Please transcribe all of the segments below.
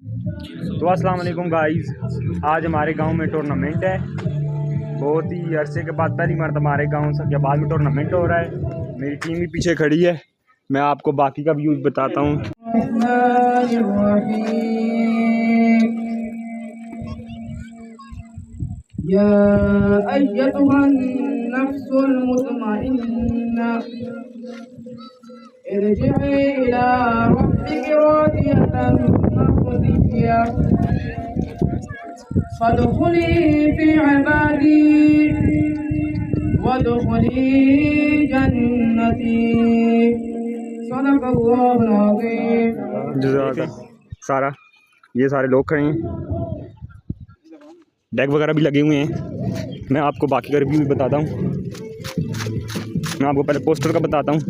तो अस्सलाम वालेकुम गाइस, आज हमारे गांव में टूर्नामेंट है। बहुत ही अरसे के बाद पहली मर्तबा हमारे गांव से के बाद में टूर्नामेंट हो रहा है। मेरी टीम भी पीछे खड़ी है। मैं आपको बाकी का व्यूज बताता हूँ। या अय्युहन नफ्सुल मुतमइन्ना इरजि'i इला रब्बिकी रादियतन मर्दिया फदखुली फी इबादी वदखुली जन्नती सदक़ल्लाहुल अज़ीम। सारा ये सारे लोग खड़े हैं, डेक वगैरह भी लगे हुए हैं। मैं आपको बाकी का रिव्यू भी बताता हूँ। मैं आपको पहले पोस्टर का बताता हूँ।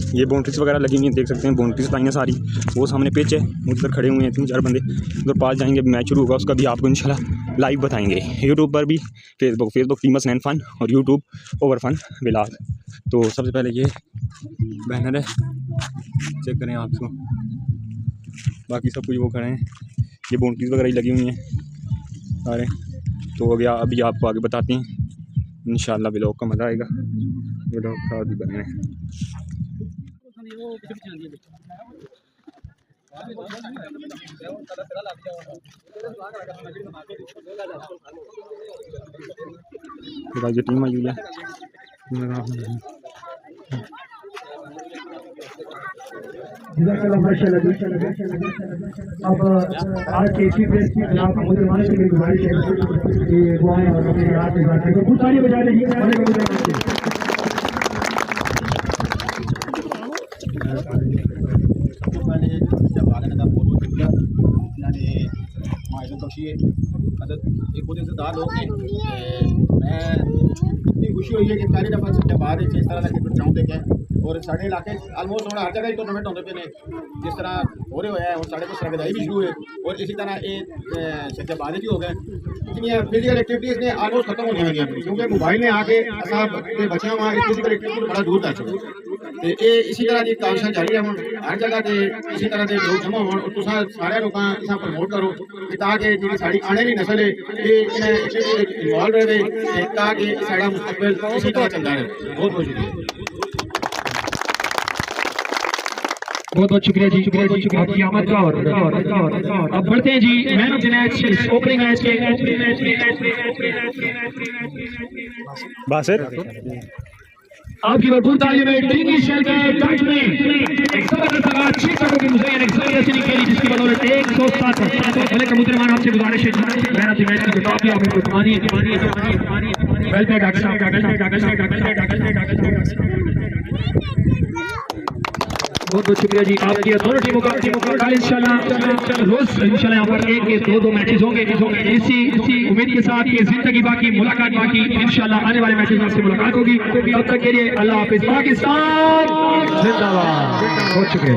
ये बाउंड्रीज वगैरह लगी हुई हैं, देख सकते हैं बाउंड्रीज लाई हैं सारी। वो सामने पिच है, उधर खड़े हुए हैं 3-4 बंदे। उधर पास जाएंगे, मैच शुरू होगा, उसका भी आपको इंशाल्लाह लाइव बताएंगे। यूट्यूब पर भी, फेसबुक फेमस नैन फन और यूट्यूब ओवर फन विलाग। तो सबसे पहले ये बैनर है, चेक करें आप इसको। बाकी सब कुछ वो खड़े हैं, ये बाउंड्रीज वगैरह ही लगी हुई हैं सारे। तो अभी आपको आगे बताते हैं इंशाल्लाह। व्लॉग का मज़ा आएगा, व्लॉग साथ भी बने हैं। तो ये टीम आई हुई है। अब आज के इसी प्रेस की खिलाफ मुसलमानों के लिए गुजारिश है कि वो आए और अपने हाथ में बात करें। कुछ तालियां बजा रही है। इतनी खुशी हुई है कि पहली दफा जब बाद इस तरह का क्रिकेट ग्राउंड देखें और साढ़े इलाके आलमोस्ट हर जगह ही टूर्नामेंट होते पे जिस तरह हो रहे हुए हैं। और साढ़े को सरगदाई भी शुरू है और इसी तरह ये सज्जाबादी भी हो गए। इतनी फिजिकल एक्टिविटीज़ ने आलमोस्ट खत्म होने लगी हैं, क्योंकि मोबाइल ने आके बच्चे वहाँ फिजिकल एक्टिविटी बड़ा दूर तक तो ये इसी तरह की काविशां जारी है। हम हर जगह से इसी तरह के लोग जमा हो और तुम सारे लोग इस प्रमोट करो ताकि जी साड़ी आने वाली नस्ल है ये इन्वॉल्व रहे ताकि साड़ा मुस्तकबिल इसी तरह चलता रहे। बहुत बहुत शुक्रिया, बहुत बहुत शुक्रिया जी, शुक्रिया आपकी आमद का। और अब बढ़ते हैं जी man of the match, opening match Basir आपकी भरपूर तालियों में टीनी शेल के टच में एक जबरदस्त आगाज 6 रनों की मुसय्यन एक जबरदस्त इनिंग खेली जिसकी बदौलत 107 भले कबूतरमान आपसे गुजारिश है मैन ऑफ द मैच की किताब आप इनको पानी वेलफेयर बहुत बहुत शुक्रिया जी आपकी। दोनों टीमों का इंशाल्लाह रोज इंशाल्लाह यहाँ पर 1-2 मैचेस होंगे। इसी उम्मीद के साथ ये जिंदगी बाकी, मुलाकात बाकी। इंशाल्लाह आने वाले मैचेस में आपसे मुलाकात होगी। तब तक के लिए अल्लाह हाफिज, पाकिस्तान जिंदाबाद। बहुत शुक्रिया।